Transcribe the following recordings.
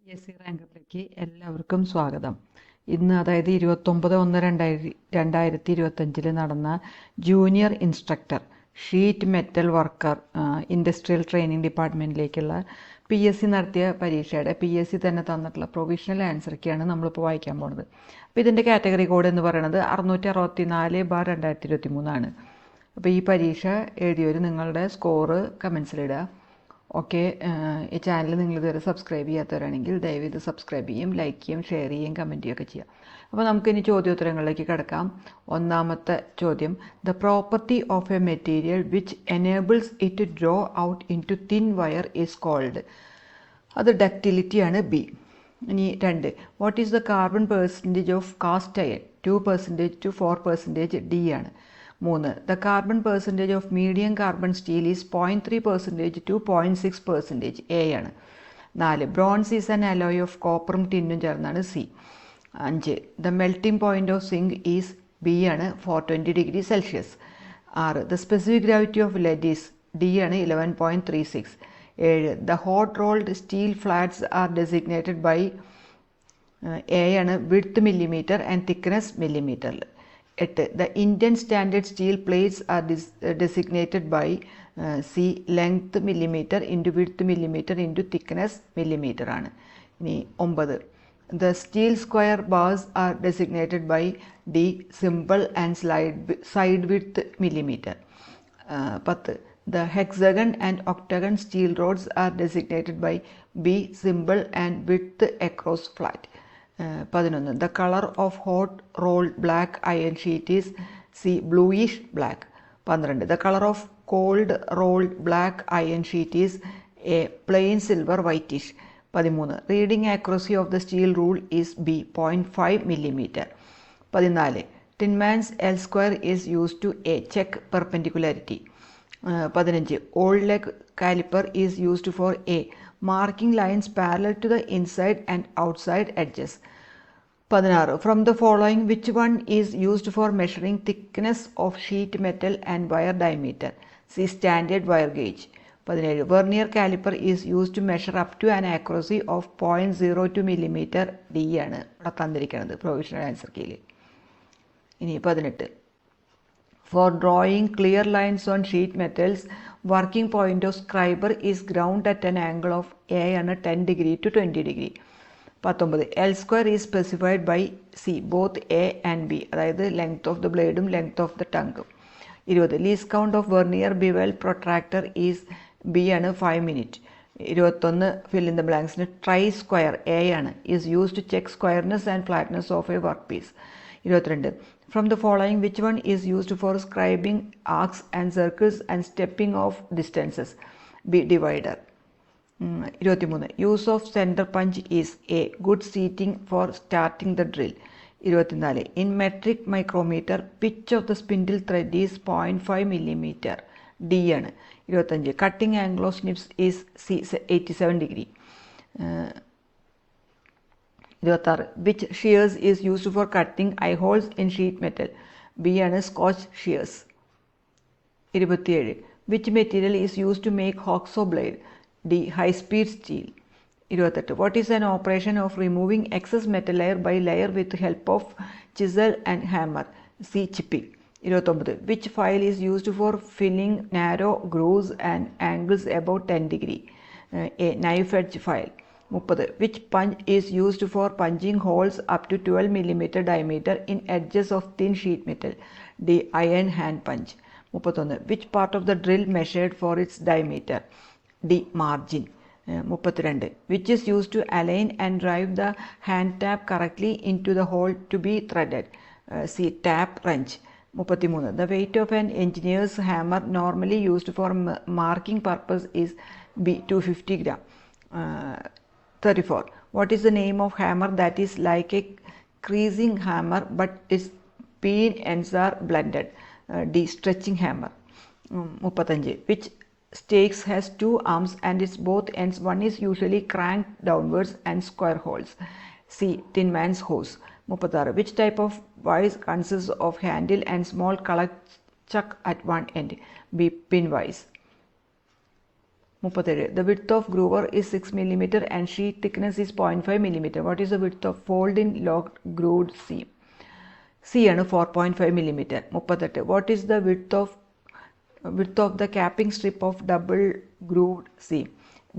PSC റാങ്കറിലേക്ക് എല്ലാവർക്കും സ്വാഗതം. ഇന്ന് അതായത് 29/1/2025 നടന്ന junior instructor sheet metal worker industrial training ഡിപ്പാർട്ട്മെൻറ്റിലേക്കുള്ള PSC നടത്തിയ പരീക്ഷയുടെ PSC തന്നെ തന്നിട്ടുള്ള പ്രൊവിഷണൽ ആൻസറൊക്കെയാണ് നമ്മളിപ്പോൾ വായിക്കാൻ പോകുന്നത്. അപ്പോൾ ഇതിൻ്റെ കാറ്റഗറി കോഡ് എന്ന് പറയുന്നത് 664/2023 ആണ്. അപ്പോൾ ഈ പരീക്ഷ എഴുതിയവർ നിങ്ങളുടെ സ്കോറ് കമൻസിലിടുക. ഓക്കെ, ഈ ചാനൽ നിങ്ങൾ ഇതുവരെ സബ്സ്ക്രൈബ് ചെയ്യാത്തവരാണെങ്കിൽ ദയവ് ഇത് സബ്സ്ക്രൈബ് ചെയ്യും, ലൈക്ക് ചെയ്യും, ഷെയർ ചെയ്യും, കമൻറ്റ് ചെയ്യുകയൊക്കെ ചെയ്യാം. അപ്പോൾ നമുക്കിനി ചോദ്യോത്തരങ്ങളിലേക്ക് കിടക്കാം. ഒന്നാമത്തെ ചോദ്യം, the property of a material which enables it to draw out into thin wire is called. അത് ഡക്റ്റിലിറ്റിയാണ് ബി. ഇനി 2, what is the carbon percentage of cast iron? 2% to 4% D ആണ്. 3, the carbon percentage of medium carbon steel is 0.3% to 0.6% A ആണ്. 4, bronze is an alloy of കോപ്പറും ടിന്നും ചേർന്നാണ് C. 5, the melting point of zinc is B ആണ് 420 °C. 6, the specific gravity of lead is D ആണ് 11.36. 7, the hot rolled steel flats are designated by A ആണ് width millimeter and thickness millimeter. 8, the Indian standard steel plates are designated by C, length millimeter into width millimeter into thickness millimeter ആണ്. ഇനി 9, the steel square bars are designated by D, symbol and side width millimeter. 10, the hexagon and octagon steel rods are designated by B, symbol and width across flat. 11, the color of hot rolled black iron sheet is C, bluish black. 12, the color of cold rolled black iron sheet is A, plain silver whitish. 13, reading accuracy of the steel rule is B, 0.5 mm. 14, Tinman's L square is used to A, check perpendicularity. 15, old leg caliper is used for A, marking lines parallel to the inside and outside edges. 16, from the following which one is used for measuring thickness of sheet metal and wire diameter? C, standard wire gauge. 17, vernier caliper is used to measure up to an accuracy of 0.02 mm. D ആണ് ഇവിടെ തന്നിരിക്കുന്നത് provisional answer കീഴിൽ. ഇനി 18, for drawing clear lines on sheet metals, working point of scriber is ground at an angle of A ആണ് 10 to 20 °. 19, L square is specified by C, both A and B, അതായത് length of the ബ്ലേഡും length of the ടങ്കും. 20, least count of vernier bevel protractor is B ആണ് 5 minutes. 21, fill in the ബ്ലാങ്ക്സിന് try square A ആണ് is use to check squareness and flatness of a work piece. 22, from the following which one is used for scribing arcs and circles and stepping off distances? B, divider. 23, use of centre punch is A, good seating for starting the drill. 24, in metric micrometer pitch of the spindle thread is 0.5 mm. D ആണ്. 25, cutting angle of snips is C 87 degree. 26, which shears is used for cutting eye holes in sheet metal? B ആണ് scotch shears. 27, which material is used to make hacksaw blade? D, high speed steel. 28, what is an operation of removing excess metal layer by layer with help of chisel and hammer? C, chipping. 29, which file is used for filling narrow grooves and angles above 10 degree? A, knife edge file. 30, which punch is used for punching holes up to 12 mm diameter in edges of thin sheet metal? D, iron hand punch. 31, which part of the drill measured for its diameter? D, margin. 32, which is used to align and drive the hand tap correctly into the hole to be threaded? C, tap wrench. 33, the weight of an engineer's hammer normally used for marking purpose is B, 250 gram. 34, what is the name of hammer that is like a creasing hammer but its pin ends are blended? D, stretching hammer. 35, which stakes has 2 arms and its both ends one is usually cranked downwards and square holes? C, Tinman's hose. 36, which type of vise consists of handle and small collar chuck at one end? B, pin vise. 37. The width of groover is 6 mm and sheet thickness is 0.5 mm. What is the width of fold in locked grooved seam? C ആണ് 4.5 mm. 38. What is the width of the capping strip of double grooved seam?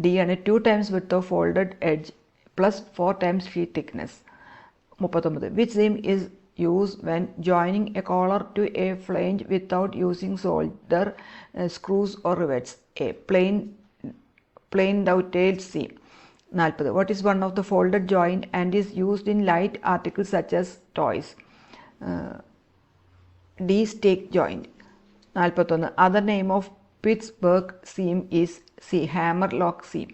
D ആണ് 2 times width of folded edge plus 4 times sheet thickness. 39. Which seam is used when joining a collar to a flange without using solder screws or rivets? A. Plain dovetailed seam. 40. What is one of the folded joint and is used in light articles such as toys? D. Stake joint. 41. Other name of Pittsburgh seam is C. Hammerlock seam.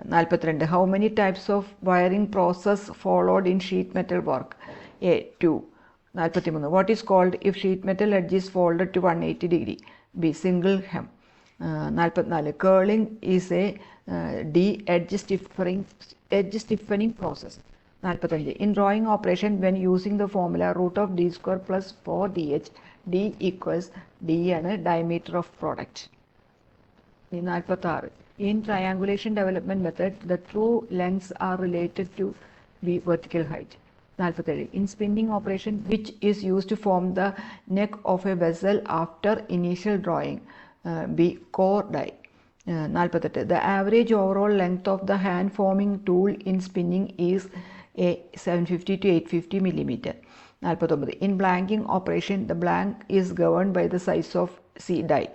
42. How many types of wiring process followed in sheet metal work? A. 2. 43. What is called if sheet metal edge is folded to 180 degree? B. Single hem. 44. Curling is a D. edge stiffening process. 45. In drawing operation, when using the formula root of d square plus 4dh, d equals d ആണ് diameter of product. 46. In triangulation development method, the true lengths are related to the vertical height. 47. In spinning operation, which is used to form the neck of a vessel after initial drawing? B. Core die. 48. The average overall length of the hand forming tool in spinning is a 750 to 850 millimeter. 49. In blanking operation, the blank is governed by the size of C die.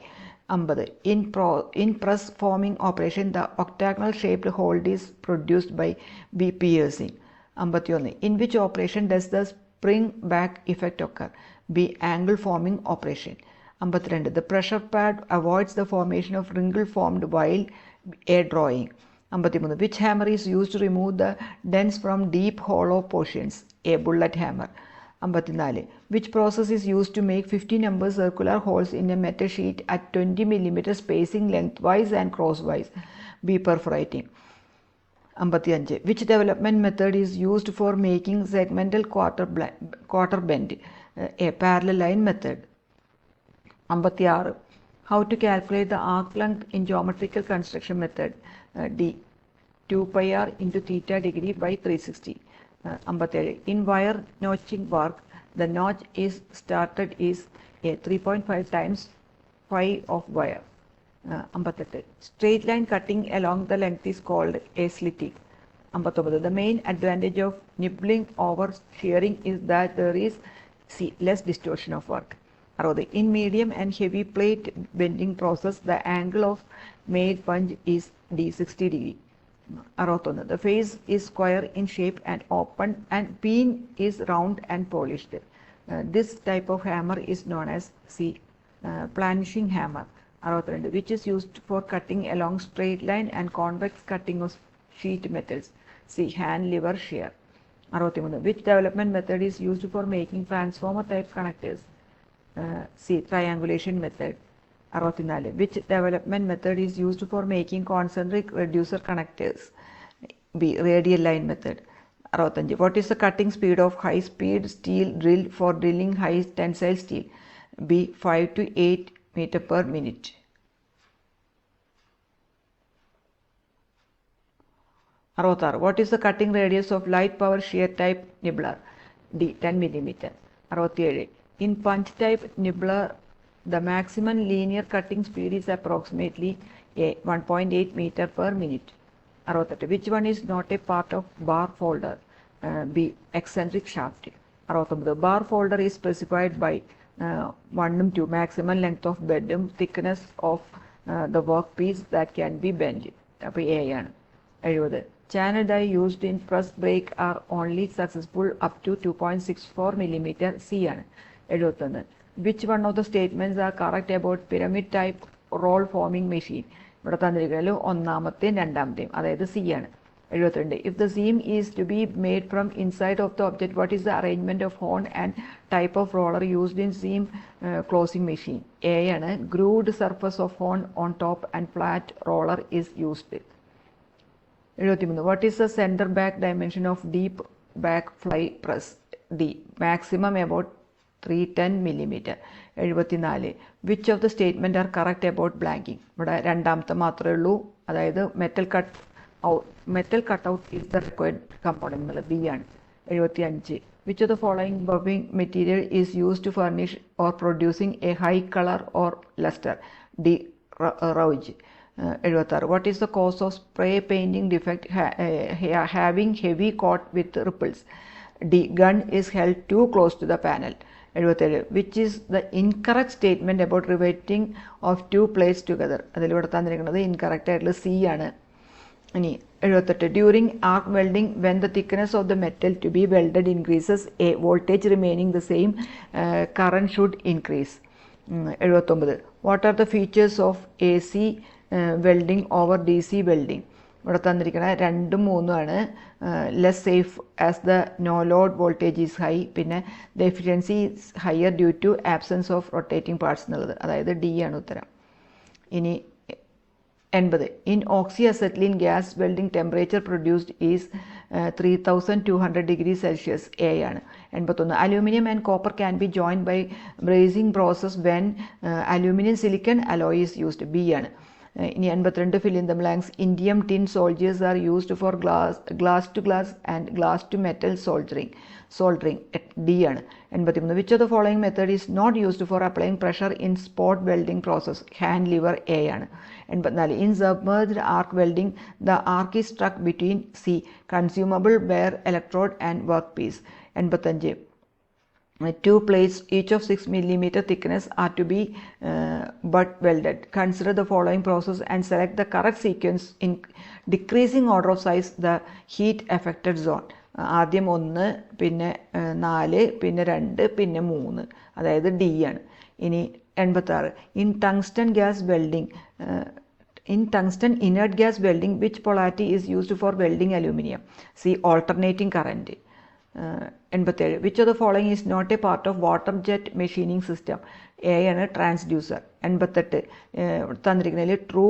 50. In press forming operation, the octagonal shaped hold is produced by B. piercing. 51. In which operation does the spring back effect occur? B. Angle forming operation. 52. The pressure pad avoids the formation of wrinkle formed while a drawing. 53. Which hammer is used to remove the dents from deep hollow portions? A. Bullet hammer. 54. Which process is used to make 50 number circular holes in a metal sheet at 20 mm spacing lengthwise and crosswise? B. Perforating. 55. Which development method is used for making segmental quarter bend? A. Parallel line method. 56. How to calculate the arc length in geometrical construction method? D. 2 pi r into theta degree by 360. 57. In wire notching work, the notch is started is a 3.5 times phi of wire. 58. Straight line cutting along the length is called a slitting. 59. The main advantage of nibbling over shearing is that there is less distortion of work. 60. In medium and heavy plate bending process, the angle of made punch is D 60 degree. 61. The face is square in shape and open and peen is round and polished. This type of hammer is known as planishing hammer. 62. Which is used for cutting along straight line and convex cutting of sheet metals? C. Hand lever shear. 63. Which development method is used for making transformer type connectors? C. Triangulation method. 64. Which development method is used for making concentric reducer connectors? B. Radial line method. 65. What is the cutting speed of high speed steel drill for drilling high tensile steel? B. 5 to 8 meter per minute. 66. What is the cutting radius of light power shear type nibbler? D. 10 millimeter. 67. In punch type nibbler, the maximum linear cutting speed is approximately 1.8 meter per minute. 68. Which one is not a part of bar folder? B. Eccentric shaft. 69. The bar folder is specified by 1 and 2 maximum length of bed, thickness of the workpiece that can be bent. അപ്പോൾ A ആണ്. 70. Channel die used in press brake are only successful up to 2.64 millimeter. C ആണ്. 71. Which one of the statements are correct about pyramid type roll forming machine? ഇവിടെ തന്നിരിക്കുന്നതിൽ ഒന്നാമത്തെയും രണ്ടാമത്തെയും, അതായത് C ആണ്. 72. If the seam is to be made from inside of the object, what is the arrangement of horn and type of roller used in seam closing machine? A ആണ്. Grooved surface of horn on top and flat roller is used. 73. What is the center back dimension of deep back fly press? D. Maximum about 310 millimeter. 74. Which of the statement are correct about blanking? ഇവിടെ രണ്ടാമത്തെ മാത്രമേ ഉള്ളൂ അതായത് metal cut out is the required component എന്നുള്ളത് B ആണ്. 75 which of the following buffing material is use to furnish or producing a high colour or lustre? D rouge. 76 what is the cause of spray painting defect having heavy coat with ripples? D gun is held too close to the panel. 77 which is the incorrect statement about riveting of two plates together? അതിലൂടെ തന്നിരിക്കുന്നത് incorrect ആയിട്ടുള്ള C ആണ്. ഇനി 78 during arc welding when the thickness of the metal to be welded increases A voltage remaining the same current should increase. 79 what are the features of A C welding over D C welding? ഇവിടെ തന്നിരിക്കുന്ന 2 ഉം 3 ആണ്. Less safe as the no load voltage is high, പിന്നെ the efficiency is higher due to absence of rotating parts എന്നുള്ളത്, അതായത് D ആണ് ഉത്തരം. ഇനി 80 in oxy acetylene gas welding temperature produced is 3200 degree Celsius. A ആണ്. 81 aluminium and copper can be joined by brazing process when aluminium silicon alloy is used. B ആണ്. ഇനി 82 fill in the blanks. Indium tin solders are used for glass to glass and glass to metal soldering. D ആണ്. 83 which of the following method is not used for applying pressure in spot welding process? Hand lever. A ആണ്. 84 in submerged arc welding the arc is struck between C consumable wire electrode and work piece. 85 two plates each of 6 mm thickness are to be butt welded. Consider the following process and select the correct sequence in decreasing order of size the heat affected zone. ആദ്യം 1, പിന്നെ 4, പിന്നെ 2, പിന്നെ 3, അതായത് D ആണ്. ഇനി 86 in tungsten gas welding in tungsten inert gas welding which polarity is used for welding aluminum? See alternating current. 87 which of the following is not a part of water jet machining system? A ആണ് transducer. 88 തന്നിരിക്കുന്നതിൽ true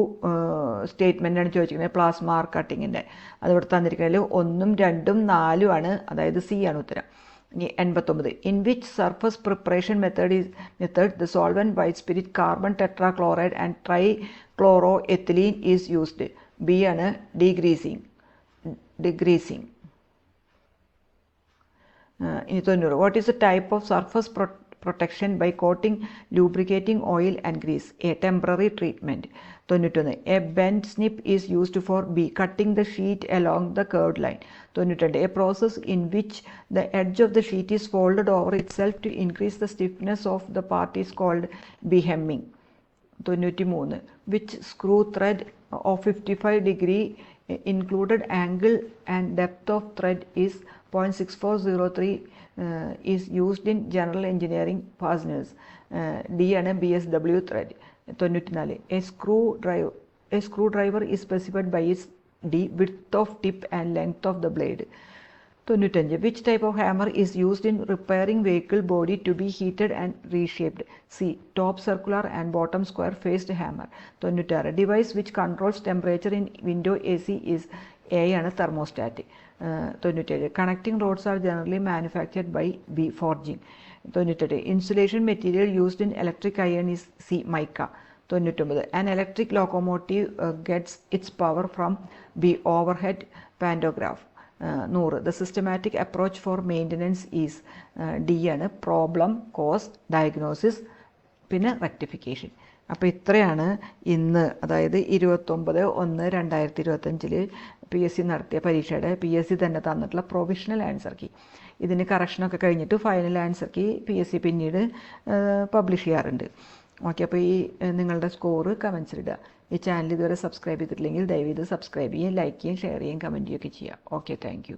statement ആണ് ചോദിച്ചിരിക്കുന്നത് plasma arc കട്ടിങ്ങിൻ്റെ. അതിവിടെ തന്നിരിക്കുന്നതിൽ 1, 2, 4 ആണ്, അതായത് C ആണ് ഉത്തരം. ഇനി 89 in which surface preparation method the solvent white spirit carbon tetrachloride and trichloroethylene is used? B ആണ്. ഡിഗ്രീസിങ്. ഇനി 90 what is the type of surface protection by coating lubricating oil and grease? A temporary treatment. 91 a bend snip is used for B cutting the sheet along the curved line. 92 a process in which the edge of the sheet is folded over it self to increase the stiffness of the part is called B hemming. 93 which screw thread of 55 degree included angle and depth of thread is 0.6403 is used in general engineering fasteners? D ആണ് BSW thread. 94 a screwdriver is specified by its D width of tip and length of the blade. 95 which type of hammer is used in repairing vehicle body to be heated and reshaped? C top circular and bottom square faced hammer. 96 device which controls temperature in window AC is A ആണ് thermostat. 97 connecting rods are generally manufactured by B forging. 98 insulation material used in electric iron is C mica. 99 an electric locomotive gets its power from B overhead pantograph. 100 the systematic approach for maintenance is D ആണ് problem cos diagnosis പിന്നെ rectification. അപ്പോൾ ഇത്രയാണ് ഇന്ന്, അതായത് 29/1/2025 PSC നടത്തിയ പരീക്ഷയുടെ PSC തന്നെ തന്നിട്ടുള്ള പ്രൊവിഷണൽ ആൻസർ കീ. ഇതിന് കറക്ഷനൊക്കെ കഴിഞ്ഞിട്ട് ഫൈനൽ ആൻസർ കീ PSC പിന്നീട് പബ്ലിഷ് ചെയ്യാറുണ്ട്. ഓക്കെ, അപ്പോൾ ഈ നിങ്ങളുടെ സ്കോറ് കമൻസിലിടുക. ഈ ചാനൽ ഇതുവരെ സബ്സ്ക്രൈബ് ചെയ്തിട്ടില്ലെങ്കിൽ ദയവ് ഇത് സബ്സ്ക്രൈബ് ചെയ്യുകയും ലൈക്ക് ചെയ്യുകയും ഷെയർ ചെയ്യുകയും കമൻറ്റ് ചെയ്യുകയൊക്കെ ചെയ്യുക. Okay, thank you.